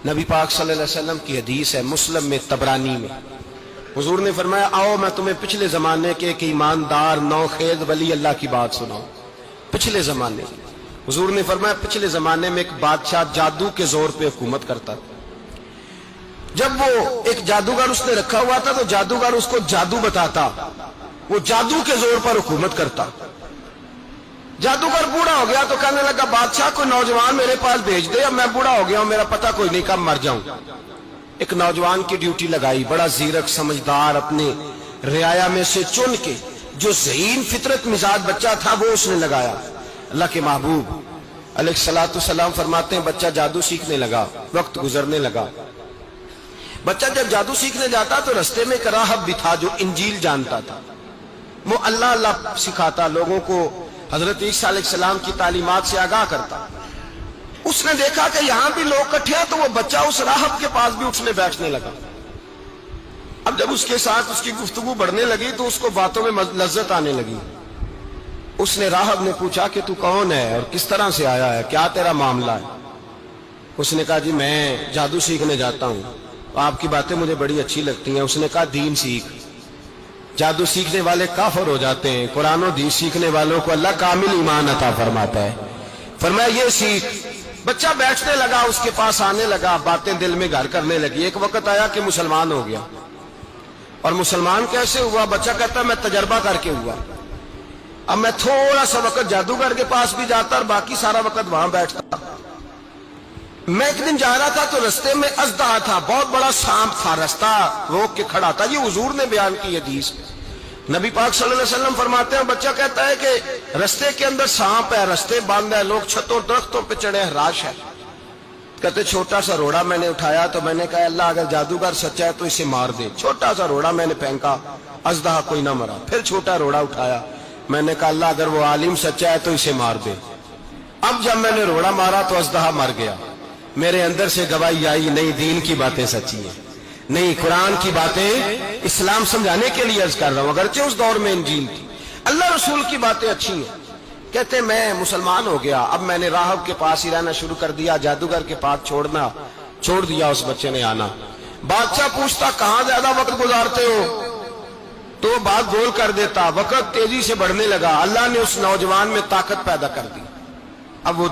نبی پاک صلی اللہ علیہ وسلم کی حدیث ہے مسلم میں طبرانی میں، حضور نے فرمایا آؤ میں تمہیں پچھلے زمانے کے ایک ایماندار نوخیز ولی اللہ کی بات سناؤں۔ پچھلے زمانے حضور نے فرمایا پچھلے زمانے میں ایک بادشاہ جادو کے زور پہ حکومت کرتا تھا۔ جب وہ ایک جادوگر اس نے رکھا ہوا تھا تو جادوگر اس کو جادو بتاتا، وہ جادو کے زور پر حکومت کرتا۔ جادوگر بوڑھا ہو گیا تو کہنے لگا بادشاہ کو نوجوان میرے پاس بھیج دے، اب میں بوڑھا ہو گیا ہوں، میرا پتہ کوئی نہیں کب مر جاؤں۔ ایک نوجوان کی ڈیوٹی لگائی، بڑا زیرک سمجھدار، اپنے رعایا میں سے چن کے جو ذہین فطرت مزاج بچہ تھا وہ اس نے لگایا۔ اللہ کے محبوب علیہ الصلوۃ والسلام فرماتے ہیں بچہ جادو سیکھنے لگا، وقت گزرنے لگا۔ بچہ جب جادو سیکھنے جاتا تو رستے میں ایک راہب بھی تھا جو انجیل جانتا تھا، وہ اللہ اللہ سکھاتا، لوگوں کو حضرت عیسیٰ علیہ السلام کی تعلیمات سے آگاہ کرتا۔ اس نے دیکھا کہ یہاں بھی لوگ اکٹھے ہیں تو وہ بچہ اس راہب کے پاس بھی اٹھنے بیٹھنے لگا۔ اب جب اس کے ساتھ اس کی گفتگو بڑھنے لگی تو اس کو باتوں میں لذت آنے لگی۔ اس نے راہب نے پوچھا کہ تو کون ہے اور کس طرح سے آیا ہے، کیا تیرا معاملہ ہے؟ اس نے کہا جی میں جادو سیکھنے جاتا ہوں، آپ کی باتیں مجھے بڑی اچھی لگتی ہیں۔ اس نے کہا دین سیکھ، جادو سیکھنے والے کافر ہو جاتے ہیں، قرآن و دین سیکھنے والوں کو اللہ کامل ایمان عطا فرماتا ہے۔ فرمایا یہ سیکھ۔ بچہ بیٹھنے لگا، اس کے پاس آنے لگا، باتیں دل میں گھر کرنے لگی۔ ایک وقت آیا کہ مسلمان ہو گیا، اور مسلمان کیسے ہوا؟ بچہ کہتا میں تجربہ کر کے ہوا۔ اب میں تھوڑا سا وقت جادوگر کے پاس بھی جاتا اور باقی سارا وقت وہاں بیٹھتا۔ میں ایک دن جا رہا تھا تو رستے میں اژدہا تھا، بہت بڑا سانپ تھا، رستہ روک کے کھڑا تھا۔ یہ حضور نے بیان کی حدیث۔ نبی پاک صلی اللہ علیہ وسلم فرماتے ہیں بچہ کہتا ہے کہ رستے کے اندر سانپ ہے، رستے بند ہے، لوگ چھتوں درختوں پہ چڑھے، ہراش ہے۔ کہتے چھوٹا سا روڑا میں نے اٹھایا تو میں نے کہا اللہ اگر جادوگر سچا ہے تو اسے مار دے۔ چھوٹا سا روڑا میں نے پھینکا، اژدہا کوئی نہ مرا۔ پھر چھوٹا روڑا اٹھایا، میں نے کہا اللہ اگر وہ عالم سچا ہے تو اسے مار دے۔ اب جب میں نے روڑا مارا تو اژدہا مر گیا۔ میرے اندر سے گواہی آئی نہیں دین کی باتیں سچی ہیں، نہیں قرآن کی باتیں اسلام سمجھانے کے لیے عرض کر رہا ہوں، اگرچہ اس دور میں انجیل تھی۔ اللہ رسول کی باتیں اچھی ہیں۔ کہتے میں مسلمان ہو گیا، اب میں نے راہب کے پاس ہی رہنا شروع کر دیا، جادوگر کے پاس چھوڑ دیا۔ اس بچے نے آنا، بادشاہ پوچھتا کہاں زیادہ وقت گزارتے ہو تو وہ بات گول کر دیتا۔ وقت تیزی سے بڑھنے لگا، اللہ نے اس نوجوان میں طاقت پیدا کر دی۔ اب وہ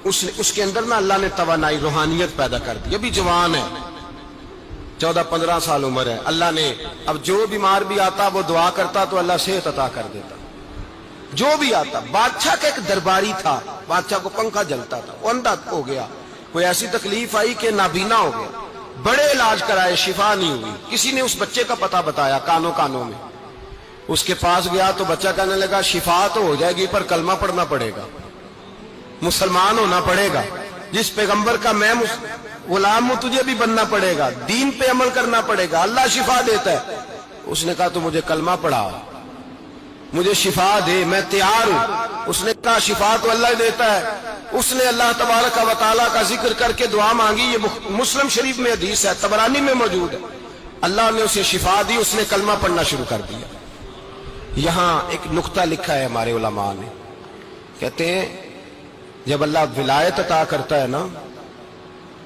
اس کے اندر نا اللہ نے توانائی روحانیت پیدا کر دی، ابھی جوان ہے، 14-15 سال عمر ہے۔ اللہ نے اب جو بیمار بھی آتا وہ دعا کرتا تو اللہ صحت عطا کر دیتا، جو بھی آتا۔ بادشاہ کا ایک درباری تھا، بادشاہ کو پنکھا جلتا تھا، وہ اندھا ہو گیا، کوئی ایسی تکلیف آئی کہ نابینا ہو گیا، بڑے علاج کرائے شفا نہیں ہوئی۔ کسی نے اس بچے کا پتہ بتایا کانوں میں، اس کے پاس گیا تو بچہ کہنے لگا شفا تو ہو جائے گی پر کلمہ پڑھنا پڑے گا، مسلمان ہونا پڑے گا، جس پیغمبر کا میں غلام ہوں تجھے بھی بننا پڑے گا، دین پہ عمل کرنا پڑے گا، اللہ شفا دیتا ہے۔ اس نے کہا تو مجھے کلمہ پڑھا، مجھے شفا دے، میں تیار ہوں۔ اس نے کہا شفا تو اللہ دیتا ہے۔ اس نے اللہ تبارک و تعالیٰ کا ذکر کر کے دعا مانگی، یہ مسلم شریف میں حدیث ہے، طبرانی میں موجود ہے۔ اللہ نے اسے شفا دی، اس نے کلمہ پڑھنا شروع کر دیا۔ یہاں ایک نقطہ لکھا ہے ہمارے علماء نے، کہتے ہیں جب اللہ ولایت عطا کرتا ہے نا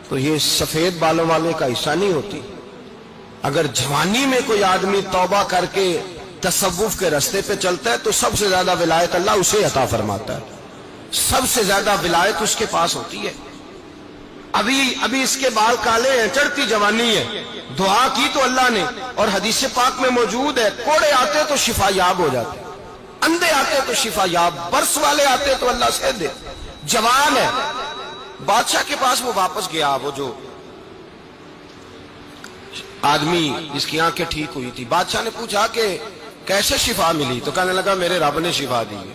تو یہ سفید بالوں والے کا حصہ نہیں ہوتی۔ اگر جوانی میں کوئی آدمی توبہ کر کے تصوف کے راستے پہ چلتا ہے تو سب سے زیادہ ولایت اللہ اسے عطا فرماتا ہے، سب سے زیادہ ولایت اس کے پاس ہوتی ہے۔ ابھی اس کے بال کالے ہیں، چڑھتی جوانی ہے، دعا کی تو اللہ نے، اور حدیث پاک میں موجود ہے کوڑے آتے تو شفا یاب ہو جاتے، اندھے آتے تو شفا یاب، برس والے آتے تو اللہ سے دے۔ جوان ہے، بادشاہ کے پاس وہ واپس گیا، وہ جو آدمی جس کی آنکھیں ٹھیک ہوئی تھی۔ بادشاہ نے پوچھا کہ کیسے شفا ملی؟ تو کہنے لگا میرے رب نے شفا دی ہے۔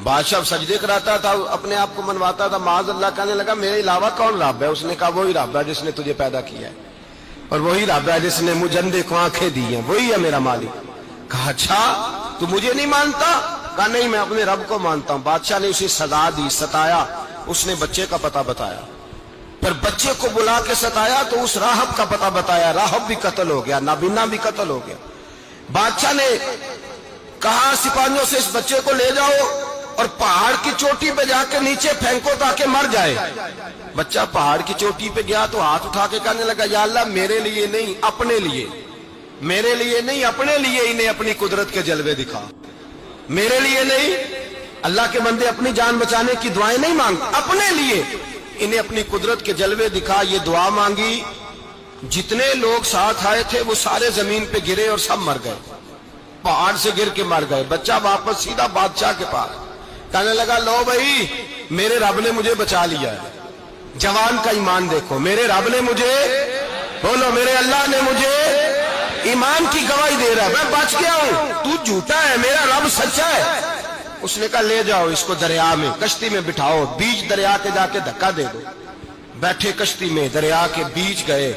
بادشاہ سجدے کراتا تھا، اپنے آپ کو منواتا تھا، معاذ اللہ، کہنے لگا میرے علاوہ کون رب ہے؟ اس نے کہا وہی رب ہے جس نے تجھے پیدا کیا ہے، اور وہی رب ہے جس نے مجھے اندھے کو آنکھیں دی ہیں، وہی ہے میرا مالک۔ کہا اچھا تو مجھے نہیں مانتا؟ کہا نہیں میں اپنے رب کو مانتا ہوں۔ بادشاہ نے اسے سزا دی، ستایا، اس نے بچے کا پتہ بتایا، پھر بچے کو بلا کے ستایا تو اس راہب کا پتہ بتایا، راہب بھی قتل ہو گیا، نابینا بھی قتل ہو گیا۔ بادشاہ نے کہا سپاہیوں سے اس بچے کو لے جاؤ اور پہاڑ کی چوٹی پہ جا کے نیچے پھینکو تاکہ مر جائے. بچہ پہاڑ کی چوٹی پہ گیا تو ہاتھ اٹھا کے کہنے لگا یا اللہ میرے لیے نہیں اپنے لیے، میرے لیے نہیں اپنے لیے انہیں اپنی قدرت کے جلوے دکھا. میرے لیے نہیں، اللہ کے بندے اپنی جان بچانے کی دعائیں نہیں مانگتے، اپنے لیے انہیں اپنی قدرت کے جلوے دکھا. یہ دعا مانگی، جتنے لوگ ساتھ آئے تھے وہ سارے زمین پہ گرے اور سب مر گئے، پہاڑ سے گر کے مر گئے. بچہ واپس سیدھا بادشاہ کے پاس کہنے لگا لو بھائی میرے رب نے مجھے بچا لیا ہے. جوان کا ایمان دیکھو، میرے رب نے مجھے، بولو میرے اللہ نے مجھے ایمان کی گواہی دے رہا ہے، میں بچ گیا ہوں، تو جھوٹا ہے، میرا رب سچا ہے. اس نے کہا لے جاؤ اس کو دریا میں، کشتی میں بٹھاؤ، بیچ دریا کے جا کے دھکا دے دو. بیٹھے کشتی میں، دریا کے بیچ گئے،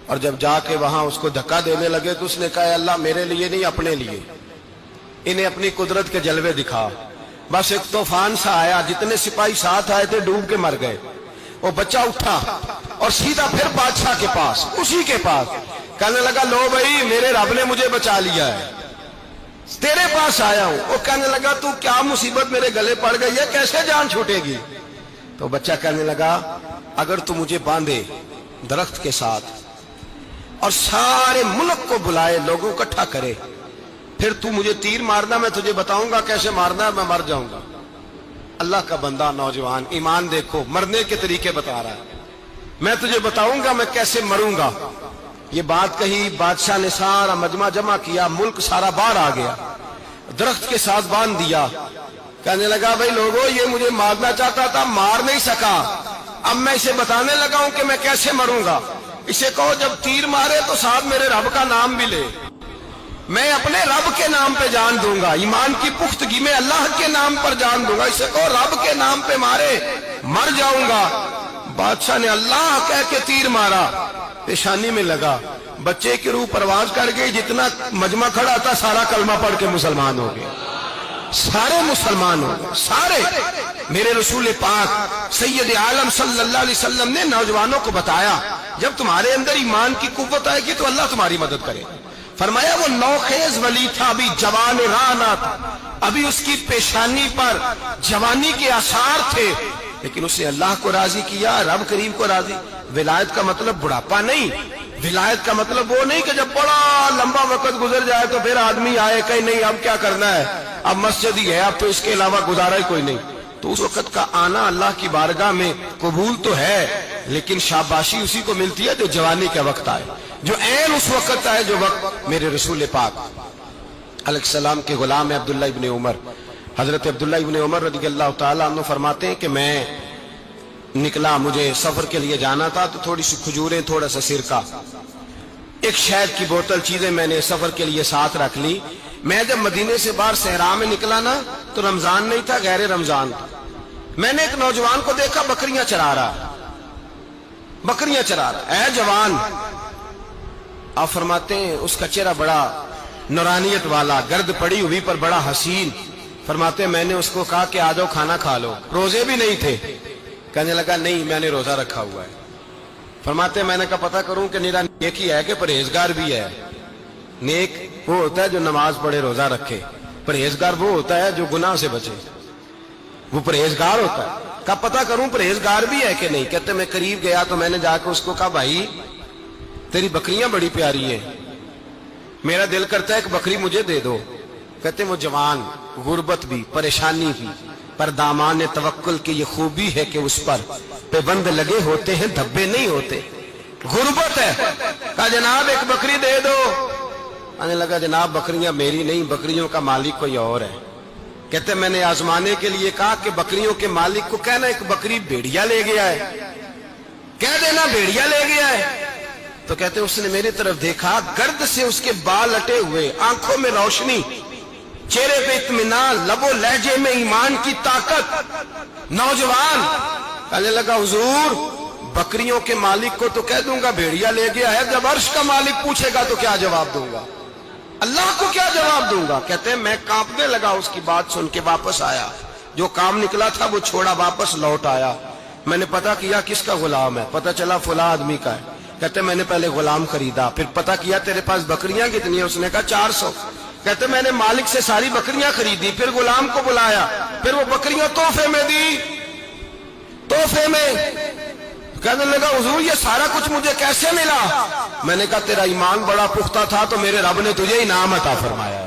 اور جب جا کے وہاں اس کو دھکا دینے لگے تو اس نے کہا اللہ میرے لیے نہیں اپنے لیے انہیں اپنی قدرت کے جلوے دکھا. بس ایک طوفان سا آیا، جتنے سپاہی ساتھ آئے تھے ڈوب کے مر گئے. وہ بچہ اٹھا اور سیدھا پھر بادشاہ کے پاس، اسی کے پاس کہنے لگا لو بھائی میرے رب نے مجھے بچا لیا ہے، تیرے پاس آیا ہوں. وہ کہنے لگا تو کیا مصیبت میرے گلے پڑ گئی ہے، کیسے جان چھوٹے گی؟ تو بچہ کہنے لگا اگر تو مجھے باندھے درخت کے ساتھ اور سارے ملک کو بلائے، لوگوں کو اکٹھا کرے، پھر تو مجھے تیر مارنا، میں تجھے بتاؤں گا کیسے مارنا ہے، میں مر جاؤں گا. اللہ کا بندہ نوجوان ایمان دیکھو، مرنے کے طریقے بتا رہا ہے، میں تجھے بتاؤں گا میں کیسے مروں گا. یہ بات کہی، بادشاہ نے سارا مجمع جمع کیا، ملک سارا باہر آ گیا، درخت کے ساتھ باندھ دیا. کہنے لگا بھائی لوگوں یہ مجھے مارنا چاہتا تھا، مار نہیں سکا، اب میں اسے بتانے لگا ہوں کہ میں کیسے مروں گا. اسے کہو جب تیر مارے تو ساتھ میرے رب کا نام بھی لے، میں اپنے رب کے نام پہ جان دوں گا، ایمان کی پختگی میں اللہ کے نام پر جان دوں گا. اسے کہو رب کے نام پہ مارے، مر جاؤں گا. بادشاہ نے اللہ کہہ کے تیر مارا، پیشانی میں لگا، بچے کی روح پرواز کر گئی. جتنا مجمع کھڑا تھا سارا کلمہ پڑھ کے مسلمان ہو گئے، سارے مسلمان ہو گئے سارے. میرے رسول پاک سید عالم صلی اللہ علیہ وسلم نے نوجوانوں کو بتایا جب تمہارے اندر ایمان کی قوت آئے گی تو اللہ تمہاری مدد کرے. فرمایا وہ نوخیز ولی تھا، ابھی جوان رانا تھا، ابھی اس کی پیشانی پر جوانی کے آثار تھے، لیکن اس نے اللہ کو راضی کیا، رب کریم کو راضی. ولایت کا مطلب بڑھاپا نہیں، ولایت کا مطلب وہ نہیں کہ جب بڑا لمبا وقت گزر جائے تو پھر آدمی آئے کہ نہیں اب کیا کرنا ہے، اب مسجد ہی ہے، اب تو اس کے علاوہ گزارا ہی کوئی نہیں. تو اس وقت کا آنا اللہ کی بارگاہ میں قبول تو ہے، لیکن شاباشی اسی کو ملتی ہے جو جوانی کا وقت آئے، جو عین اس وقت آئے جو وقت میرے رسول پاک علیہ السلام کے غلام عبداللہ ابن عمر، حضرت عبداللہ ابن عمر رضی اللہ تعالیٰ عنہ فرماتے ہیں کہ میں نکلا، مجھے سفر کے لیے جانا تھا، تو تھوڑی سی کھجوریں، تھوڑا سا سرکہ، ایک شہد کی بوتل، چیزیں میں نے سفر کے لیے ساتھ رکھ لی. میں جب مدینے سے باہر صحرا میں نکلا نا تو رمضان نہیں تھا، غیر رمضان تھا. میں نے ایک نوجوان کو دیکھا بکریاں چرا رہا، بکریاں چرا رہا. اے جوان، آپ فرماتے ہیں اس کا چہرہ بڑا نورانیت والا، گرد پڑی ہوئی پر بڑا حسین. فرماتے ہیں میں نے اس کو کہا کہ آ جاؤ کھانا کھا لو، روزے بھی نہیں تھے. کہنے لگا نہیں میں نے روزہ رکھا ہوا ہے. فرماتے ہیں میں نے کہا پتہ کروں کہ نیرا نیک ہی ہے کہ پرہیزگار بھی ہے. نیک وہ ہوتا ہے جو نماز پڑھے روزہ رکھے، پرہیزگار وہ ہوتا ہے جو گناہ سے بچے، وہ پرہیزگار ہوتا ہے. کہا پتہ کروں پرہیزگار بھی ہے کہ نہیں. کہتے میں قریب گیا تو میں نے جا کے اس کو کہا بھائی تیری بکریاں بڑی پیاری ہیں، میرا دل کرتا ہے کہ بکری مجھے دے دو. کہتے وہ جوان، غربت بھی، پریشانی بھی، پر دامان توکل کی یہ خوبی ہے کہ اس پر پابند لگے ہوتے ہیں، دھبے نہیں ہوتے. غربت ہے. کہا جناب ایک بکری دے دو. آنے لگا جناب بکریاں میری نہیں، بکریوں کا مالک کوئی اور ہے. کہتے میں نے آزمانے کے لیے کہا کہ بکریوں کے مالک کو کہنا ایک بکری بھیڑیا لے گیا ہے، کہہ دینا بھیڑیا لے گیا ہے. تو کہتے اس نے میری طرف دیکھا، گرد سے اس کے بال لٹے ہوئے، آنکھوں میں روشنی، چہرے پہ اطمینان، لب و لہجے میں ایمان کی طاقت. نوجوان کہنے لگا حضور بکریوں کے مالک کو تو کہہ دوں گا بھیڑیا لے گیا ہے، جب عرش کا مالک پوچھے گا تو کیا جواب دوں گا، اللہ کو کیا جواب دوں گا. کہتے ہیں میں کانپنے لگا اس کی بات سن کے. واپس آیا، جو کام نکلا تھا وہ چھوڑا، واپس لوٹ آیا. میں نے پتا کیا کس کا غلام ہے، پتا چلا فلاں آدمی کا ہے. کہتے میں نے پہلے غلام خریدا، پھر پتا کیا تیرے پاس بکریاں کتنی ہیں، اس نے کہا 400. کہتے میں نے مالک سے ساری بکریاں خریدی، پھر غلام کو بلایا، پھر وہ بکریاں تحفے میں دی، تحفے میں۔ کہنے لگا حضور یہ سارا کچھ مجھے کیسے ملا؟ میں نے کہا تیرا ایمان بڑا پختہ تھا تو میرے رب نے تجھے انعام عطا فرمایا۔